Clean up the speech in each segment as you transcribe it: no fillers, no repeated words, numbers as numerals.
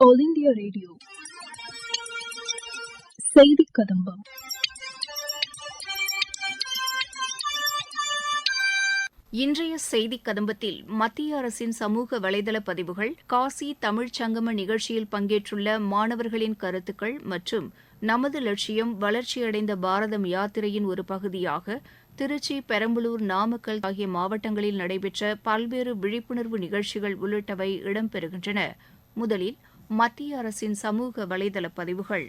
All India radio செய்தி கதம்பம். இன்றைய செய்தி கதம்பத்தில் மத்திய அரசின் சமூக வலைதள பதிவுகள், காசி தமிழ்ச் சங்கம நிகழ்ச்சியில் பங்கேற்றுள்ள மாணவர்களின் கருத்துக்கள் மற்றும் நமது லட்சியம் வளர்ச்சியடைந்த பாரதம் யாத்திரையின் ஒரு பகுதியாக திருச்சி, பெரம்பலூர், நாமக்கல் ஆகிய மாவட்டங்களில் நடைபெற்ற பல்வேறு விழிப்புணர்வு நிகழ்ச்சிகள் உள்ளிட்டவை இடம்பெறுகின்றன. முதலில் மத்திய அரசின் சமூக வலைதள பதிவுகள்.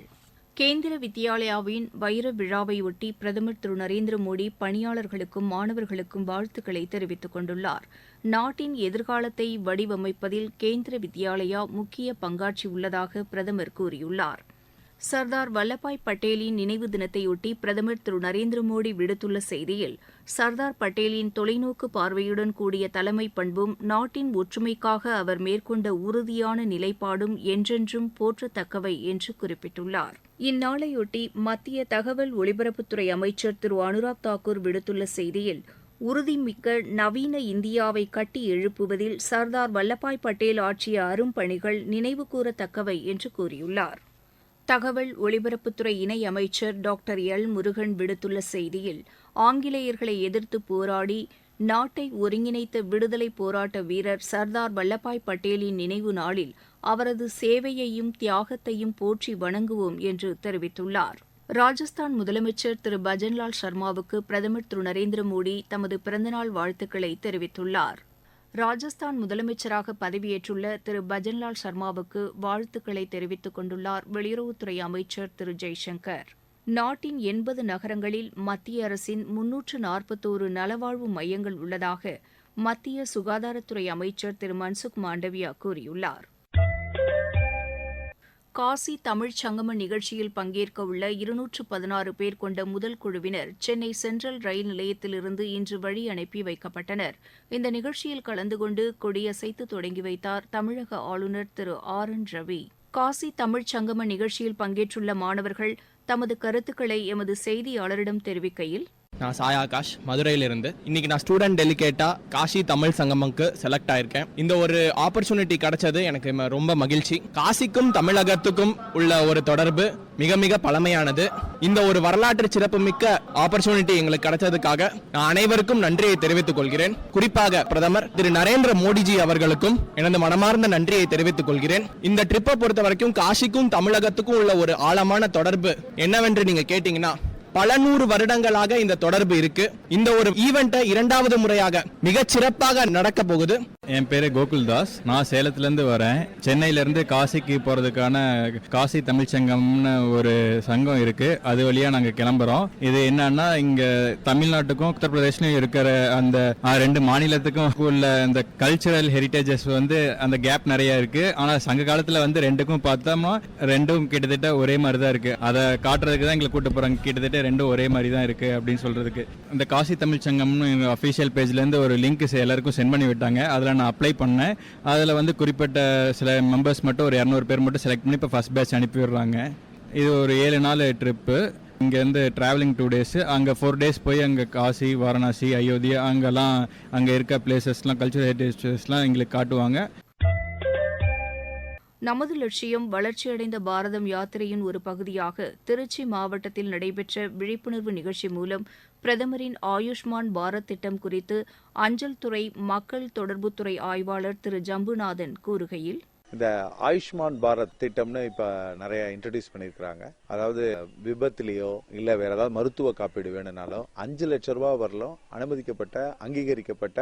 கேந்திர வித்யாலயாவின் வைர விழாவையொட்டி பிரதமர் திரு நரேந்திர மோடி பணியாளர்களுக்கும் மாணவர்களுக்கும் வாழ்த்துக்களை தெரிவித்துக் கொண்டுள்ளார். நாட்டின் எதிர்காலத்தை வடிவமைப்பதில் கேந்திர வித்யாலயா முக்கிய பங்காற்றியுள்ளதாக பிரதமர் கூறியுள்ளார். சர்தார் வல்லபாய் பட்டேலின் நினைவு தினத்தையொட்டி பிரதமர் திரு நரேந்திர மோடி விடுத்துள்ள செய்தியில், சர்தார் பட்டேலின் தொலைநோக்கு பார்வையுடன் கூடிய தலைமை பண்பும் நாட்டின் ஒற்றுமைக்காக அவர் மேற்கொண்ட உறுதியான நிலைப்பாடும் என்றென்றும் போற்றத்தக்கவை என்று குறிப்பிட்டுள்ளார். இந்நாளையொட்டி மத்திய தகவல் ஒலிபரப்புத்துறை அமைச்சர் திரு அனுராக் தாக்கூர் விடுத்துள்ள செய்தியில், உறுதிமிக்க நவீன இந்தியாவை கட்டி எழுப்புவதில் சர்தார் வல்லபாய் பட்டேல் ஆற்றிய அரும்பணிகள் நினைவுகூரத்தக்கவை என்று கூறியுள்ளார். தகவல் ஒலிபரப்புத்துறை இணை அமைச்சர் டாக்டர் எல். முருகன் விடுத்துள்ள செய்தியில், ஆங்கிலேயர்களை எதிர்த்து போராடி நாட்டை ஒருங்கிணைத்த விடுதலை போராட்ட வீரர் சர்தார் வல்லபாய் பட்டேலின் நினைவு நாளில் அவரது சேவையையும் தியாகத்தையும் போற்றி வணங்குவோம் என்று தெரிவித்துள்ளார். ராஜஸ்தான் முதலமைச்சர் திரு பஜன்லால் சர்மாவுக்கு பிரதமர் திரு நரேந்திர மோடி தமது பிறந்தநாள் வாழ்த்துக்களை தெரிவித்துள்ளார். ராஜஸ்தான் முதலமைச்சராக பதவியேற்றுள்ள திரு பஜன்லால் சர்மாவுக்கு வாழ்த்துக்களை தெரிவித்துக் கொண்டுள்ளார் வெளியுறவுத்துறை அமைச்சர் திரு ஜெய்சங்கர். நாட்டின் 80 நகரங்களில் மத்திய அரசின் 341 நலவாழ்வு மையங்கள் உள்ளதாக மத்திய சுகாதாரத்துறை அமைச்சர் திரு மன்சுக் மாண்டவியா கூறியுள்ளார். காசி தமிழ்ச் சங்கம நிகழ்ச்சியில் பங்கேற்க உள்ள 216 பேர் கொண்ட முதல் குழுவினர் சென்னை சென்ட்ரல் ரயில் நிலையத்திலிருந்து இன்று வழி அனுப்பி வைக்கப்பட்டனர். இந்த நிகழ்ச்சியில் கலந்து கொண்டு கொடியசைத்து தொடங்கி வைத்தார் தமிழக ஆளுநர் திரு ஆர். என். ரவி. காசி தமிழ்ச் சங்கம நிகழ்ச்சியில் பங்கேற்றுள்ள மாணவர்கள் தமது கருத்துக்களை எமது செய்தியாளரிடம் தெரிவிக்கையில், நான் சாய் ஆகாஷ், மதுரையிலிருந்து. இன்னைக்கு நான் ஸ்டூடெண்ட் டெலிகேட்டா காசி தமிழ் சங்கமக்கு செலக்ட் ஆயிருக்கேன். இந்த ஒரு ஆப்பர்ச்சுனிட்டி கிடைச்சது எனக்கு ரொம்ப மகிழ்ச்சி. காசிக்கும் தமிழகத்துக்கும் உள்ள ஒரு தொடர்பு மிக மிக பழமையானது. இந்த ஒரு வரலாற்று சிறப்புமிக்க ஆப்பர்ச்சுனிட்டி எங்களுக்கு கிடைச்சதுக்காக நான் அனைவருக்கும் நன்றியை தெரிவித்துக் கொள்கிறேன். குறிப்பாக பிரதமர் திரு நரேந்திர மோடிஜி அவர்களுக்கும் எனது மனமார்ந்த நன்றியை தெரிவித்துக் கொள்கிறேன். இந்த ட்ரிப்பை பொறுத்த வரைக்கும் காசிக்கும் தமிழகத்துக்கும் உள்ள ஒரு ஆழமான தொடர்பு என்னவென்று நீங்க கேட்டீங்கன்னா, பல 100 வருடங்களாக இந்த தொடர்பு இருக்கு. இந்த ஒரு ஈவெண்ட்டை 2வது முறையாக மிகச் சிறப்பாக நடக்க போகுது. என் பேரு கோகுல்தாஸ். நான் சேலத்திலிருந்து வரேன். சென்னையில இருந்து காசிக்கு போறதுக்கான காசி தமிழ் சங்கம்னு ஒரு சங்கம் இருக்கு. அது வழியா நாங்க கிளம்புறோம். இது என்னன்னா, இங்க தமிழ்நாட்டுக்கும் உத்தரப்பிரதேஷ்லயும் இருக்கிற அந்த 2 மாநிலத்துக்கும் உள்ள அந்த கல்ச்சுரல் ஹெரிட்டேஜஸ் அந்த கேப் நிறைய இருக்கு. ஆனா சங்க காலத்துல 2க்கும் பார்த்தோம்னா 2ம் கிட்டத்தட்ட ஒரே மாதிரி தான் இருக்கு. அதை காட்டுறதுக்கு தான் எங்களை கூட்டு போறாங்க. கிட்டத்தட்ட 2ம் ஒரே மாதிரி தான் இருக்கு அப்படின்னு சொல்றதுக்கு இந்த காசி தமிழ் சங்கம்னு அஃபிஷியல் பேஜ்ல இருந்து ஒரு லிங்க் எல்லாருக்கும் சென்ட் பண்ணி விட்டாங்க. அதுல நான் அப்ளை பண்ணேன். அதுல குறிப்பிட்ட சில மெம்பர்ஸ் மட்டும் ஒரு 200 பேர் மட்டும் செலக்ட் பண்ணி இப்போ ஃபர்ஸ்ட் பேட்ச் அனுப்பி விடுறாங்க. இது ஒரு 7 நாள் ட்ரிப்பு. இங்கேருந்து ட்ராவலிங் 2 டேஸ், அங்கே 4 டேஸ் போய் அங்கே காசி, வாரணாசி, அயோத்தியா அங்கெல்லாம் அங்கே இருக்க பிளேசஸ்லாம் கல்ச்சுரல் ஹெரிட்டேஜஸ்லாம் எங்களுக்கு காட்டுவாங்க. நமது லட்சியம் வளர்ச்சியடைந்த பாரதம் யாத்திரையின் ஒரு பகுதியாக திருச்சி மாவட்டத்தில் நடைபெற்ற விழிப்புணர்வு நிகழ்ச்சி மூலம் பிரதமரின் ஆயுஷ்மான் பாரத் திட்டம் குறித்து அஞ்சல் துறை மக்கள் தொடர்புத்துறை ஆய்வாளர் திரு ஜம்புநாதன் கூறுகையில், இந்த ஆயுஷ்மான் பாரத் திட்டம்னு இப்ப நிறைய இன்ட்ரடியூஸ் பண்ணிருக்காங்க. அதாவது விபத்துலயோ இல்ல வேற ஏதாவது மருத்துவ காப்பீடு வேணும்னாலும் 5 லட்சம் ரூபாய் வரலும் அனுமதிக்கப்பட்ட அங்கீகரிக்கப்பட்ட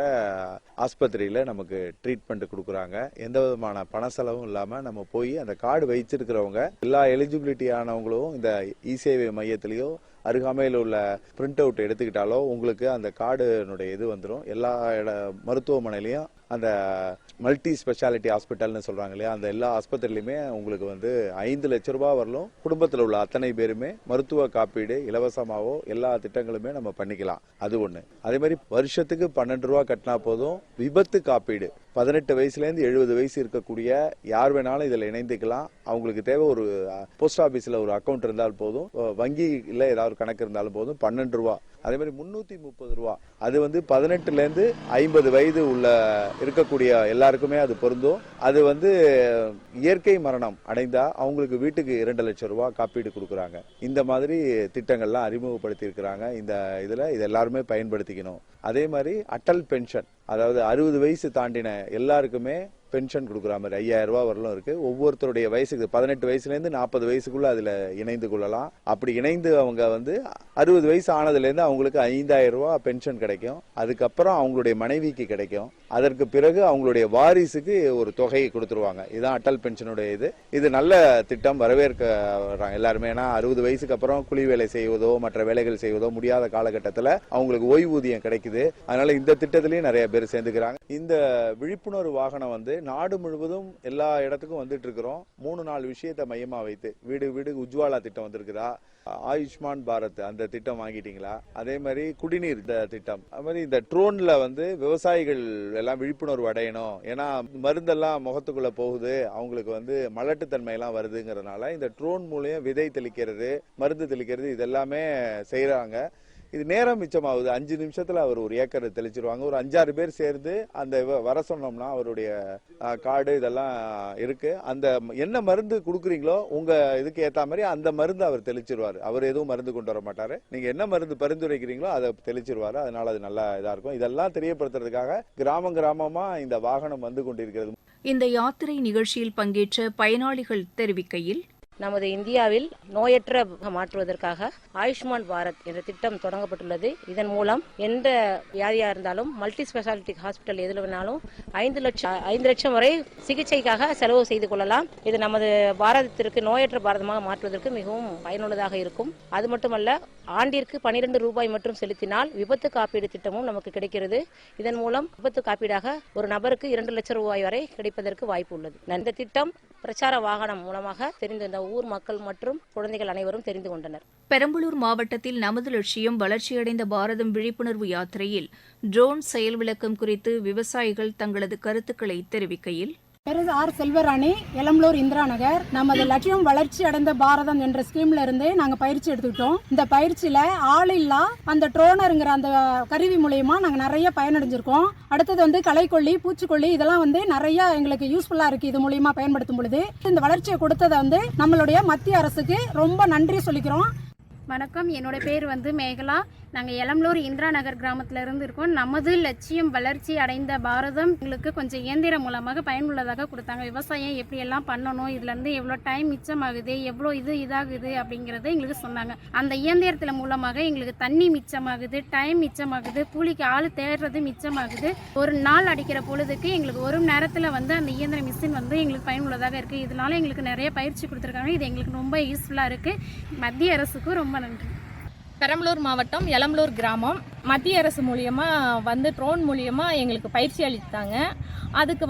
ஆஸ்பத்திரியில நமக்கு ட்ரீட்மெண்ட் கொடுக்குறாங்க. எந்த விதமான பண செலவும் இல்லாம நம்ம போய் அந்த கார்டு வைச்சிருக்கிறவங்க எல்லா எலிஜிபிலிட்டி ஆனவங்களும் இந்த இ-சேவை மையத்திலயோ அருகாமையில் உள்ள பிரிண்ட் அவுட் எடுத்துக்கிட்டாலோ உங்களுக்கு அந்த கார்டுனுடைய இது வந்துடும். எல்லா மருத்துவமனையிலையும் அந்த மல்டி ஸ்பெஷாலிட்டி ஹாஸ்பிட்டல்னு சொல்றாங்க இல்லையா, அந்த எல்லா ஆஸ்பத்திரியிலுமே உங்களுக்கு 5 லட்சம் ரூபாய் வரலும் குடும்பத்தில் உள்ள அத்தனை பேருமே மருத்துவ காப்பீடு இலவசமாவோ எல்லா திட்டங்களுமே நம்ம பண்ணிக்கலாம். அது ஒண்ணு. அதே மாதிரி வருஷத்துக்கு 12 ரூபாய் கட்டினா போதும் விபத்து காப்பீடு 18 வயசுலேருந்து 70 வயசு இருக்கக்கூடிய யார் வேணாலும் இதில் இணைந்துக்கலாம். அவங்களுக்கு தேவை ஒரு போஸ்ட் ஆஃபீஸில் ஒரு அக்கௌண்ட் இருந்தால் போதும், வங்கியில் ஏதாவது கணக்கு இருந்தாலும் போதும். 12 ரூபா. அதே மாதிரி 330 ரூபா. அது 18லேருந்து 50 வயது உள்ள இருக்கக்கூடிய எல்லாருக்குமே அது பொருந்தும். அது இயற்கை மரணம் அடைந்தா அவங்களுக்கு வீட்டுக்கு 2 லட்சம் ரூபாய் காப்பீடு கொடுக்குறாங்க. இந்த மாதிரி திட்டங்கள்லாம் அறிமுகப்படுத்தி இருக்கிறாங்க. இது எல்லாருமே பயன்படுத்திக்கணும். அதே மாதிரி அட்டல் பென்ஷன், அதாவது 60 வயசு தாண்டின எல்லாருக்குமே பென்ஷன் கொடுக்குற மாதிரி 5000 ரூபாய் வரலும் இருக்கு. ஒவ்வொருத்தருடைய வயசுக்கு 18 வயசுலேருந்து 40 வயசுக்குள்ள அதுல இணைந்து கொள்ளலாம். அப்படி இணைந்து அவங்க 60 வயசு ஆனதுலேருந்து அவங்களுக்கு 5000 ரூபாய் பென்ஷன் கிடைக்கும். அதுக்கப்புறம் அவங்களுடைய மனைவிக்கு கிடைக்கும். அதற்கு பிறகு அவங்களுடைய வாரிசுக்கு ஒரு தொகையை கொடுத்துருவாங்க. இதுதான் அட்டல் பென்ஷனுடைய இது நல்ல திட்டம், வரவேற்க எல்லாருமே. ஏன்னா 60 வயசுக்கு அப்புறம் கூலி வேலை செய்வதோ மற்ற வேலைகள் செய்வதோ முடியாத காலகட்டத்தில் அவங்களுக்கு ஓய்வூதியம் கிடைக்குது. அதனால இந்த திட்டத்திலையும் நிறைய பேர் சேர்ந்துக்கிறாங்க. இந்த விழிப்புணர்வு வாகனம் நாடு முழுவதும் எல்லா இடத்துக்கும் வந்துட்டு இருக்கிறோம். 3-4 விஷயத்தை மையமா வைத்து வீடு வீடு உஜ்வாலா திட்டம் வந்திருக்குதா, ஆயுஷ்மான் பாரத் அந்த திட்டம் வாங்கிட்டீங்களா, அதே மாதிரி குடிநீர் திட்டம், அது மாதிரி இந்த ட்ரோன்ல விவசாயிகள் எல்லாம் விழிப்புணர்வு அடையணும். ஏன்னா மருந்தெல்லாம் முகத்துக்குள்ள போகுது, அவங்களுக்கு மலட்டுத்தன்மை எல்லாம் வருதுங்கிறதுனால இந்த ட்ரோன் மூலம் விதை தெளிக்கிறது, மருந்து தெளிக்கிறது இதெல்லாமே செய்யறாங்க. இது நேரம் மிச்சமாகுது. 5 நிமிஷத்துல அவர் ஒரு ஏக்கர் தெளிச்சிருவாங்க. ஒரு 5-6 பேர் சேர்ந்து அந்த வர சொன்னோம்னா அவருடைய கார்டு இதெல்லாம் இருக்கு. அந்த என்ன மருந்து கொடுக்குறீங்களோ உங்க இதுக்கு ஏத்த மாதிரி அந்த மருந்து அவர் தெளிச்சிருவாரு. அவர் எதுவும் மருந்து கொண்டு வர மாட்டாரு. நீங்க என்ன மருந்து பரிந்துரைக்கிறீங்களோ அதை தெளிச்சிருவாரு. அதனால அது நல்லா இதா இருக்கும். இதெல்லாம் தெரியப்படுத்துறதுக்காக கிராமமா இந்த வாகனம் வந்து கொண்டிருக்கிறது. இந்த யாத்திரை நிகழ்ச்சியில் பங்கேற்ற பயனாளிகள் தெரிவிக்கையில், நமது இந்தியாவில் நோயற்ற மாற்றுவதற்காக ஆயுஷ்மான் பாரத் என்ற திட்டம் தொடங்கப்பட்டுள்ளது. இதன் மூலம் எந்த வியாதியா இருந்தாலும் மல்டி ஸ்பெஷாலிட்டி ஹாஸ்பிட்டல் எதில் வேணாலும் 5 லட்சம் வரை சிகிச்சைக்காக செலவு செய்து கொள்ளலாம். இது நமது பாரதத்திற்கு நோயற்ற பாரதமாக மாற்றுவதற்கு மிகவும் பயனுள்ளதாக இருக்கும். அது மட்டுமல்ல, ஆண்டிற்கு 12 ரூபாய் மட்டும் செலுத்தினால் விபத்து காப்பீடு திட்டமும் நமக்கு கிடைக்கிறது. இதன் மூலம் விபத்து காப்பீடாக ஒரு நபருக்கு 2 லட்சம் ரூபாய் வரை கிடைப்பதற்கு வாய்ப்பு உள்ளது. இந்த திட்டம் பிரச்சார வாகனம் மூலமாக தெரிந்த ஊர் மக்கள் மற்றும் குழந்தைகள் அனைவரும் தெரிந்து கொண்டனர். பெரம்பலூர் மாவட்டத்தில் நமது லட்சியம் வளர்ச்சியடைந்த பாரதம் விழிப்புணர்வு யாத்திரையில் ட்ரோன் செயல் விளக்கம் குறித்து விவசாயிகள் தங்களது கருத்துக்களை தெரிவிக்கையில், பேரு ஆர் செல்வராணி, எலம்பலூர் இந்திரா நகர். நமது லட்சியம் வளர்ச்சி அடைந்த பாரதம் என்ற ஸ்கீம்ல இருந்து நாங்க பயிற்சி எடுத்துக்கிட்டோம். இந்த பயிற்சியில ஆளில்லா அந்த ட்ரோனருங்கிற அந்த கருவி மூலயமா நாங்க நிறைய பயனடைஞ்சிருக்கோம். அடுத்தது களைக்கொல்லி, பூச்சிக்கொல்லி இதெல்லாம் நிறைய எங்களுக்கு யூஸ்ஃபுல்லா இருக்கு. இது மூலியமா பயன்படுத்தும் பொழுது இந்த வளர்ச்சியை கொடுத்ததை நம்மளுடைய மத்திய அரசுக்கு ரொம்ப நன்றி சொல்லிக்கிறோம். வணக்கம், என்னோட பேர் மேகலா. நாங்கள் எலம்பலூர் இந்திரா நகர் கிராமத்தில் இருந்து இருக்கோம். நமது லட்சியம் வளர்ச்சி அடைந்த பாரதம் எங்களுக்கு கொஞ்சம் இயந்திரம் மூலமாக பயனுள்ளதாக கொடுத்தாங்க. விவசாயம் எப்படியெல்லாம் பண்ணணும், இதுலேருந்து எவ்வளோ டைம் மிச்சமாகுது, எவ்வளோ இதாகுது அப்படிங்கிறத எங்களுக்கு சொன்னாங்க. அந்த இயந்திரத்தில் மூலமாக எங்களுக்கு தண்ணி மிச்சமாகுது, டைம் மிச்சமாகுது, கூலிக்கு ஆள் தேடுறது மிச்சமாகுது. ஒரு நாள் அடிக்கிற பொழுதுக்கு எங்களுக்கு 1 மணி நேரத்தில் அந்த இயந்திர மிஷின் எங்களுக்கு பயனுள்ளதாக இருக்குது. இதனால எங்களுக்கு நிறைய பயிற்சி கொடுத்துருக்காங்க. இது எங்களுக்கு ரொம்ப யூஸ்ஃபுல்லாக இருக்குது. மத்திய அரசுக்கு ரொம்ப நன்றி. பெரம்பலூர் மாவட்டம் எலம்பலூர் கிராமம். மத்திய அரசு மூலியமாக ட்ரோன் மூலியமாக எங்களுக்கு பயிற்சி அளித்தாங்க. அதுக்கு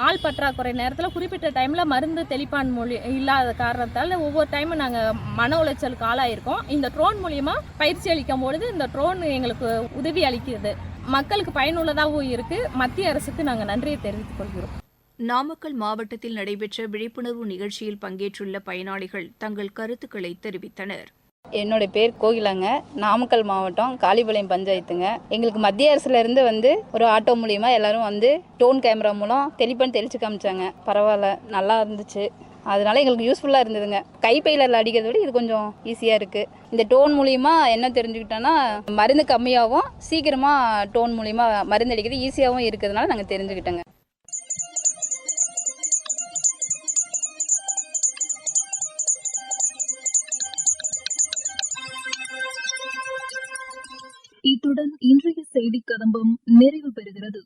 ஆள் பற்றாக்குறை நேரத்தில் குறிப்பிட்ட டைமில் மருந்து தெளிப்பான் இல்லாத காரணத்தால் ஒவ்வொரு டைமும் நாங்கள் மன உளைச்சலுக்கு ஆளாயிருக்கோம். இந்த ட்ரோன் மூலியமாக பயிற்சி அளிக்கும் பொழுது இந்த ட்ரோன் எங்களுக்கு உதவி அளிக்கிறது, மக்களுக்கு பயனுள்ளதாகவும் இருக்குது. மத்திய அரசுக்கு நாங்கள் நன்றியை தெரிவித்துக் கொள்கிறோம். நாமக்கல் மாவட்டத்தில் நடைபெற்ற விழிப்புணர்வு நிகழ்ச்சியில் பங்கேற்றுள்ள பயனாளிகள் தங்கள் கருத்துக்களை தெரிவித்தனர். என்னோட பேர் கோகிலாங்க, நாமக்கல் மாவட்டம் காளிபாளையம் பஞ்சாயத்துங்க. எங்களுக்கு மத்திய அரசுல இருந்து ஒரு ஆட்டோ மூலியமா எல்லாரும் டோன் கேமரா மூலம் தெளிச்சு காமிச்சாங்க. பரவாயில்ல, நல்லா இருந்துச்சு. அதனால எங்களுக்கு யூஸ்ஃபுல்லாக இருந்ததுங்க. கைப்பையில் அடிக்கிறத விட இது கொஞ்சம் ஈஸியாக இருக்குது. இந்த டோன் மூலிமா என்ன தெரிஞ்சுக்கிட்டோன்னா, மருந்து கம்மியாகவும் சீக்கிரமாக டோன் மூலிமா மருந்து அடிக்கிறது ஈஸியாகவும் இருக்கிறதுனால நாங்கள் தெரிஞ்சுக்கிட்டோங்க. இத்துடன் இன்றைய செய்திக் கதம்பம் நிறைவு பெறுகிறது.